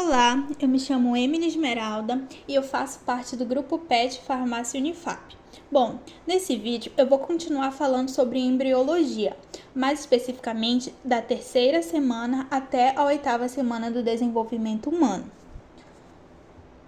Olá, eu me chamo Emily Esmeralda e eu faço parte do grupo PET Farmácia Unifap. Bom, nesse vídeo eu vou continuar falando sobre embriologia, mais especificamente da 3ª semana até a 8ª semana do desenvolvimento humano.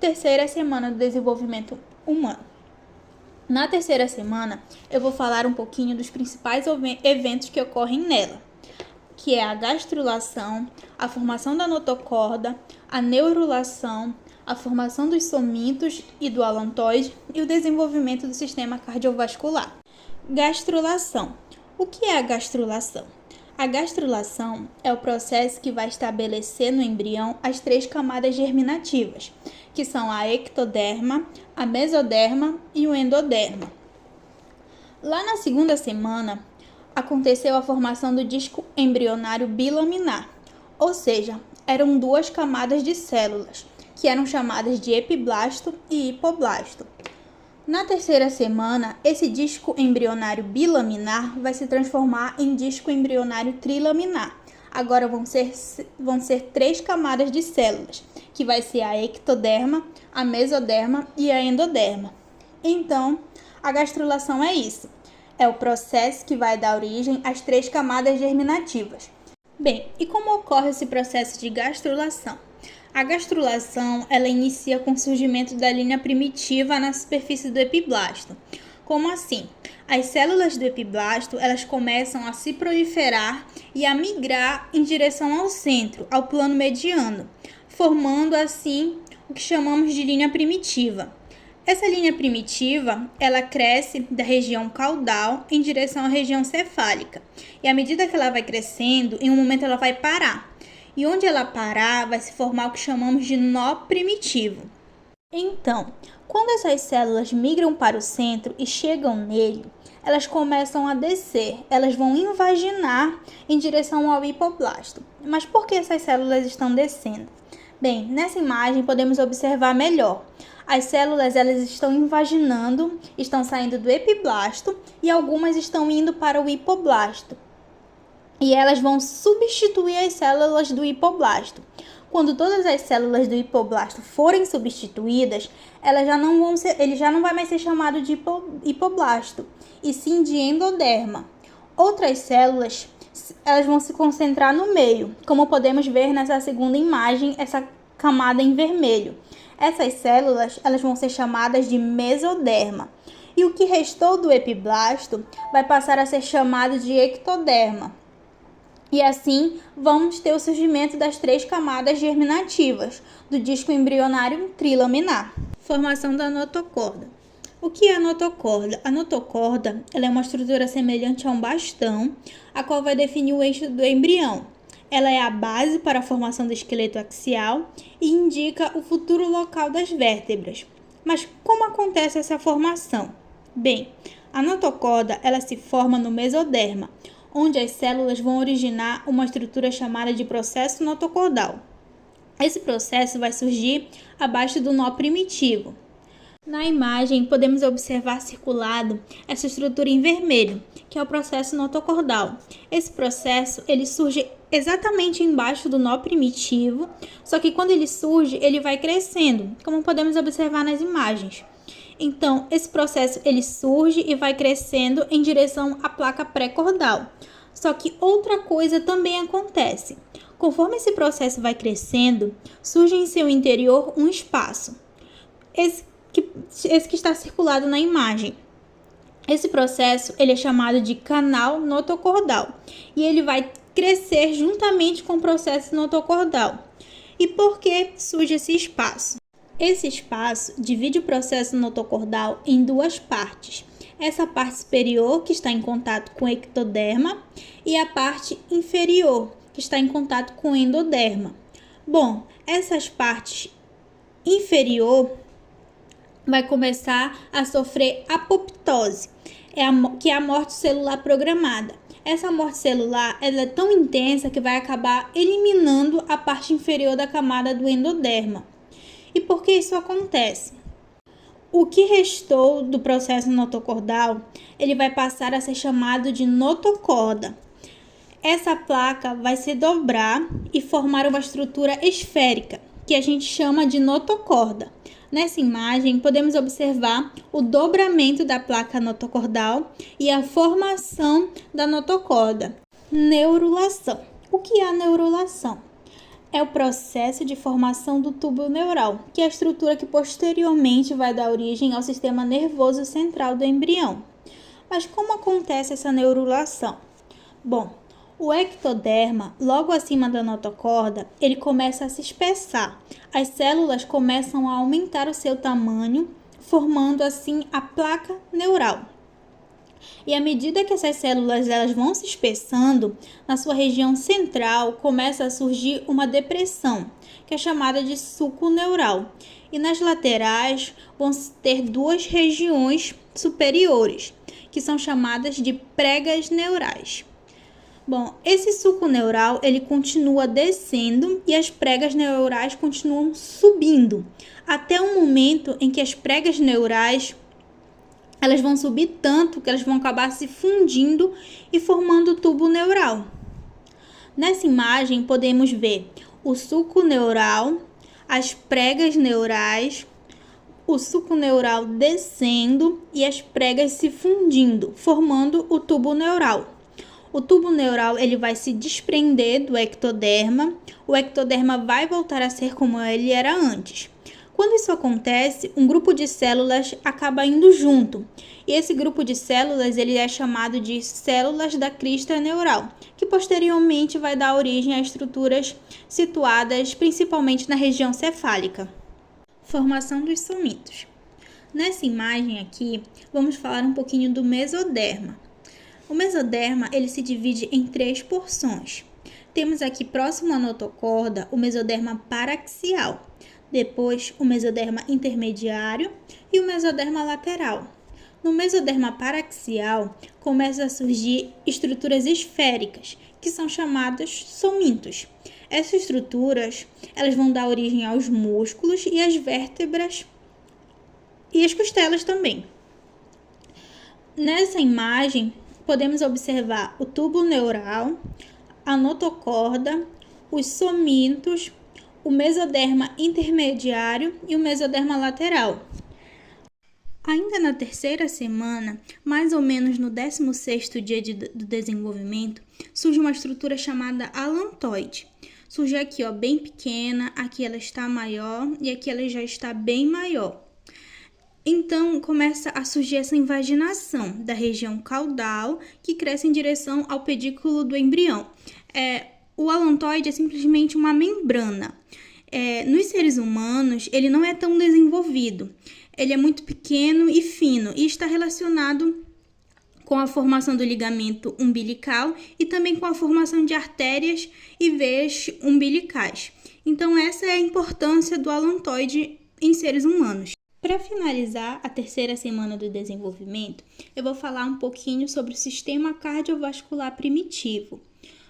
3ª semana do desenvolvimento humano. Na 3ª semana, eu vou falar um pouquinho dos principais eventos que ocorrem nela, que é a gastrulação, a formação da notocorda, a neurulação, a formação dos somitos e do alantoide e o desenvolvimento do sistema cardiovascular. Gastrulação. O que é a gastrulação? A gastrulação é o processo que vai estabelecer no embrião as 3 camadas germinativas, que são a ectoderma, a mesoderma e o endoderma. Lá na 2ª semana, aconteceu a formação do disco embrionário bilaminar, ou seja, eram 2 camadas de células, que eram chamadas de epiblasto e hipoblasto. Na 3ª semana, esse disco embrionário bilaminar vai se transformar em disco embrionário trilaminar. Agora vão ser 3 camadas de células, que vai ser a ectoderma, a mesoderma e a endoderma. Então, a gastrulação é isso. É o processo que vai dar origem às 3 camadas germinativas. Bem, e como ocorre esse processo de gastrulação? A gastrulação, ela inicia com o surgimento da linha primitiva na superfície do epiblasto. Como assim? As células do epiblasto, elas começam a se proliferar e a migrar em direção ao centro, ao plano mediano, formando assim o que chamamos de linha primitiva. Essa linha primitiva, ela cresce da região caudal em direção à região cefálica. E à medida que ela vai crescendo, em um momento ela vai parar. E onde ela parar, vai se formar o que chamamos de nó primitivo. Então, quando essas células migram para o centro e chegam nele, elas começam a descer, elas vão invaginar em direção ao hipoblasto. Mas por que essas células estão descendo? Bem, nessa imagem podemos observar melhor. As células elas estão invaginando, estão saindo do epiblasto e algumas estão indo para o hipoblasto. E elas vão substituir as células do hipoblasto. Quando todas as células do hipoblasto forem substituídas, ele já não vai mais ser chamado de hipoblasto, e sim de endoderma. Outras células elas vão se concentrar no meio, como podemos ver nessa 2ª imagem, essa camada em vermelho. Essas células elas vão ser chamadas de mesoderma. E o que restou do epiblasto vai passar a ser chamado de ectoderma. E assim vamos ter o surgimento das 3 camadas germinativas do disco embrionário trilaminar. Formação da notocorda. O que é a notocorda? A notocorda ela é uma estrutura semelhante a um bastão, a qual vai definir o eixo do embrião. Ela é a base para a formação do esqueleto axial e indica o futuro local das vértebras. Mas como acontece essa formação? Bem, a notocorda ela se forma no mesoderma, onde as células vão originar uma estrutura chamada de processo notocordal. Esse processo vai surgir abaixo do nó primitivo. Na imagem, podemos observar circulado essa estrutura em vermelho, que é o processo notocordal. Esse processo ele surge exatamente embaixo do nó primitivo, só que quando ele surge, ele vai crescendo, como podemos observar nas imagens. Então, esse processo ele surge e vai crescendo em direção à placa pré-cordal. Só que outra coisa também acontece. Conforme esse processo vai crescendo, surge em seu interior um espaço. Esse que está circulado na imagem. Esse processo ele é chamado de canal notocordal e ele vai crescer juntamente com o processo notocordal. E por que surge esse espaço? Esse espaço divide o processo notocordal em 2 partes. Essa parte superior, que está em contato com o ectoderma, e a parte inferior, que está em contato com o endoderma. Bom, essas partes inferior vai começar a sofrer apoptose, que é a morte celular programada. Essa morte celular ela é tão intensa que vai acabar eliminando a parte inferior da camada do endoderma. E por que isso acontece? O que restou do processo notocordal, ele vai passar a ser chamado de notocorda. Essa placa vai se dobrar e formar uma estrutura esférica, que a gente chama de notocorda. Nessa imagem, podemos observar o dobramento da placa notocordal e a formação da notocorda. Neurulação. O que é a neurulação? É o processo de formação do tubo neural, que é a estrutura que posteriormente vai dar origem ao sistema nervoso central do embrião. Mas como acontece essa neurulação? Bom, o ectoderma, logo acima da notocorda, ele começa a se espessar. As células começam a aumentar o seu tamanho, formando assim a placa neural. E à medida que essas células elas vão se espessando, na sua região central começa a surgir uma depressão, que é chamada de sulco neural. E nas laterais vão ter duas regiões superiores, que são chamadas de pregas neurais. Bom, esse sulco neural ele continua descendo e as pregas neurais continuam subindo, até o momento em que as pregas neurais elas vão subir tanto que elas vão acabar se fundindo e formando o tubo neural. Nessa imagem podemos ver o sulco neural, as pregas neurais, o sulco neural descendo e as pregas se fundindo, formando o tubo neural. O tubo neural ele vai se desprender do ectoderma, o ectoderma vai voltar a ser como ele era antes. Quando isso acontece, um grupo de células acaba indo junto, e esse grupo de células ele é chamado de células da crista neural, que posteriormente vai dar origem a estruturas situadas principalmente na região cefálica. Formação dos somitos. Nessa imagem aqui, vamos falar um pouquinho do mesoderma. O mesoderma ele se divide em 3 porções. Temos aqui próximo à notocorda o mesoderma paraxial, depois o mesoderma intermediário e o mesoderma lateral. No mesoderma paraxial começam a surgir estruturas esféricas, que são chamadas somitos. Essas estruturas elas vão dar origem aos músculos e às vértebras e às costelas também. Nessa imagem podemos observar o tubo neural, a notocorda, os somitos, o mesoderma intermediário e o mesoderma lateral. Ainda na terceira semana, mais ou menos no 16º dia do desenvolvimento, surge uma estrutura chamada alantoide. Surge aqui, bem pequena, aqui ela está maior e aqui ela já está bem maior. Então, começa a surgir essa invaginação da região caudal, que cresce em direção ao pedículo do embrião. O alantoide é simplesmente uma membrana. Nos seres humanos, ele não é tão desenvolvido. Ele é muito pequeno e fino e está relacionado com a formação do ligamento umbilical e também com a formação de artérias e veias umbilicais. Então, essa é a importância do alantoide em seres humanos. Para finalizar a terceira semana do desenvolvimento, eu vou falar um pouquinho sobre o sistema cardiovascular primitivo.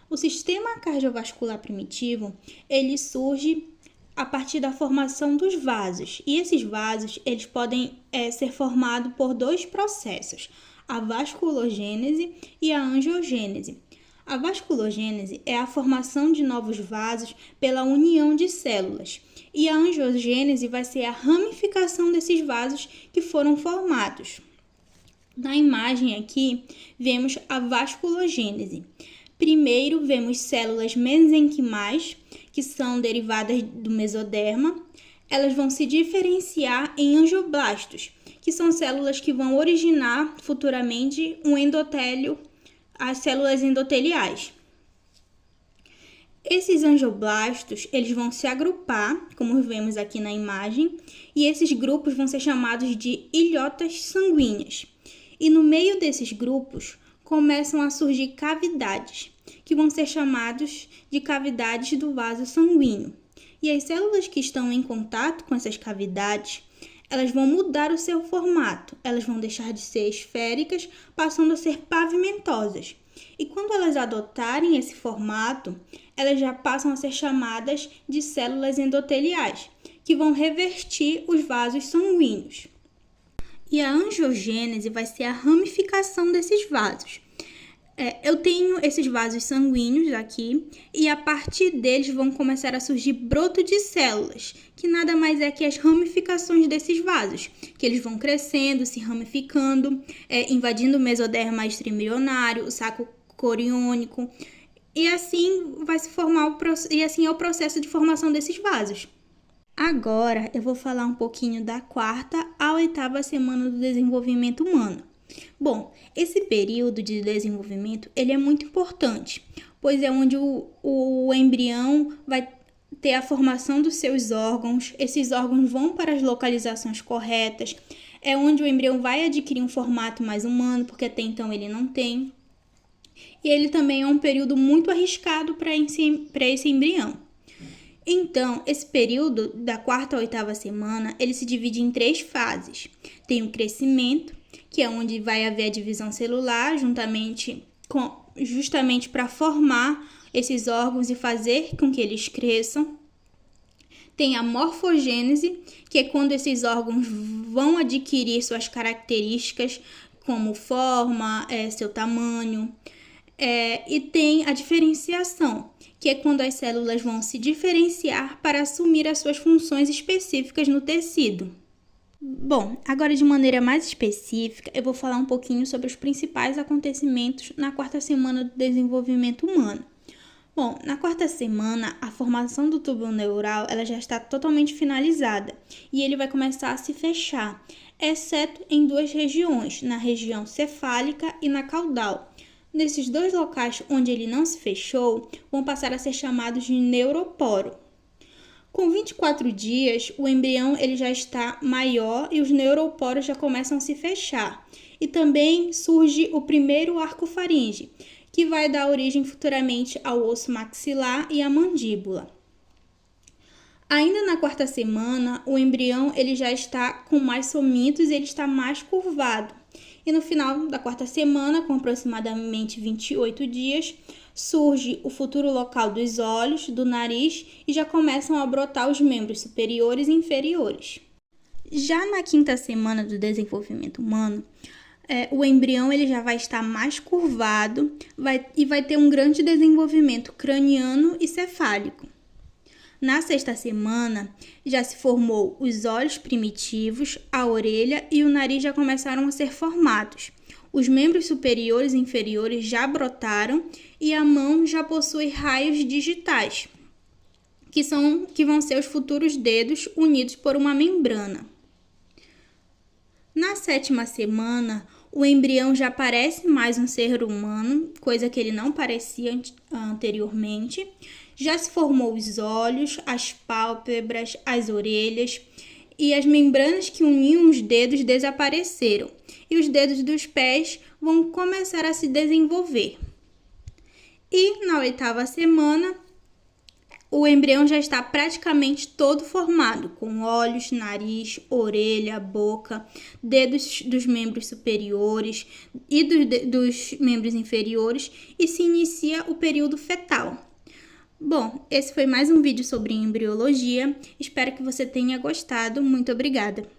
O sistema cardiovascular primitivo, ele surge a partir da formação dos vasos. E esses vasos, eles podem ser formados por 2 processos, a vasculogênese e a angiogênese. A vasculogênese é a formação de novos vasos pela união de células. E a angiogênese vai ser a ramificação desses vasos que foram formados. Na imagem aqui, vemos a vasculogênese. Primeiro, vemos células mesenquimais, que são derivadas do mesoderma. Elas vão se diferenciar em angioblastos, que são células que vão originar futuramente um endotélio, as células endoteliais. Esses angioblastos, eles vão se agrupar, como vemos aqui na imagem, e esses grupos vão ser chamados de ilhotas sanguíneas. E no meio desses grupos, começam a surgir cavidades, que vão ser chamados de cavidades do vaso sanguíneo. E as células que estão em contato com essas cavidades, elas vão mudar o seu formato, elas vão deixar de ser esféricas, passando a ser pavimentosas. E quando elas adotarem esse formato, elas já passam a ser chamadas de células endoteliais, que vão revestir os vasos sanguíneos. E a angiogênese vai ser a ramificação desses vasos. Eu tenho esses vasos sanguíneos aqui e a partir deles vão começar a surgir broto de células, que nada mais é que as ramificações desses vasos, que eles vão crescendo, se ramificando, invadindo o mesoderma extraembrionário, o saco coriônico, e assim vai se formar e assim é o processo de formação desses vasos. Agora eu vou falar um pouquinho da 4ª à 8ª semana do desenvolvimento humano. Bom, esse período de desenvolvimento ele é muito importante, pois é onde o embrião vai ter a formação dos seus órgãos, esses órgãos vão para as localizações corretas, é onde o embrião vai adquirir um formato mais humano, porque até então ele não tem. E ele também é um período muito arriscado para esse embrião. Então, esse período da 4ª à 8ª semana, ele se divide em 3 fases. Tem o crescimento, que é onde vai haver a divisão celular, justamente para formar esses órgãos e fazer com que eles cresçam. Tem a morfogênese, que é quando esses órgãos vão adquirir suas características, como forma, seu tamanho. E tem a diferenciação, que é quando as células vão se diferenciar para assumir as suas funções específicas no tecido. Bom, agora de maneira mais específica, eu vou falar um pouquinho sobre os principais acontecimentos na 4ª semana do desenvolvimento humano. Bom, na 4ª semana, a formação do túbulo neural ela já está totalmente finalizada e ele vai começar a se fechar, exceto em 2 regiões, na região cefálica e na caudal. Nesses 2 locais onde ele não se fechou, vão passar a ser chamados de neuroporo. Com 24 dias, o embrião ele já está maior e os neuroporos já começam a se fechar. E também surge o primeiro arco faríngeo, que vai dar origem futuramente ao osso maxilar e à mandíbula. Ainda na 4ª semana, o embrião ele já está com mais somitos e ele está mais curvado. E no final da 4ª semana, com aproximadamente 28 dias, surge o futuro local dos olhos, do nariz e já começam a brotar os membros superiores e inferiores. Já na 5ª semana do desenvolvimento humano, o embrião ele já vai estar mais curvado e vai ter um grande desenvolvimento craniano e cefálico. Na 6ª semana, já se formou os olhos primitivos, a orelha e o nariz já começaram a ser formados. Os membros superiores e inferiores já brotaram e a mão já possui raios digitais, que vão ser os futuros dedos unidos por uma membrana. Na 7ª semana, o embrião já parece mais um ser humano, coisa que ele não parecia anteriormente. Já se formou os olhos, as pálpebras, as orelhas e as membranas que uniam os dedos desapareceram e os dedos dos pés vão começar a se desenvolver. E na 8ª semana, o embrião já está praticamente todo formado, com olhos, nariz, orelha, boca, dedos dos membros superiores e dos membros inferiores e se inicia o período fetal. Bom, esse foi mais um vídeo sobre embriologia. Espero que você tenha gostado. Muito obrigada!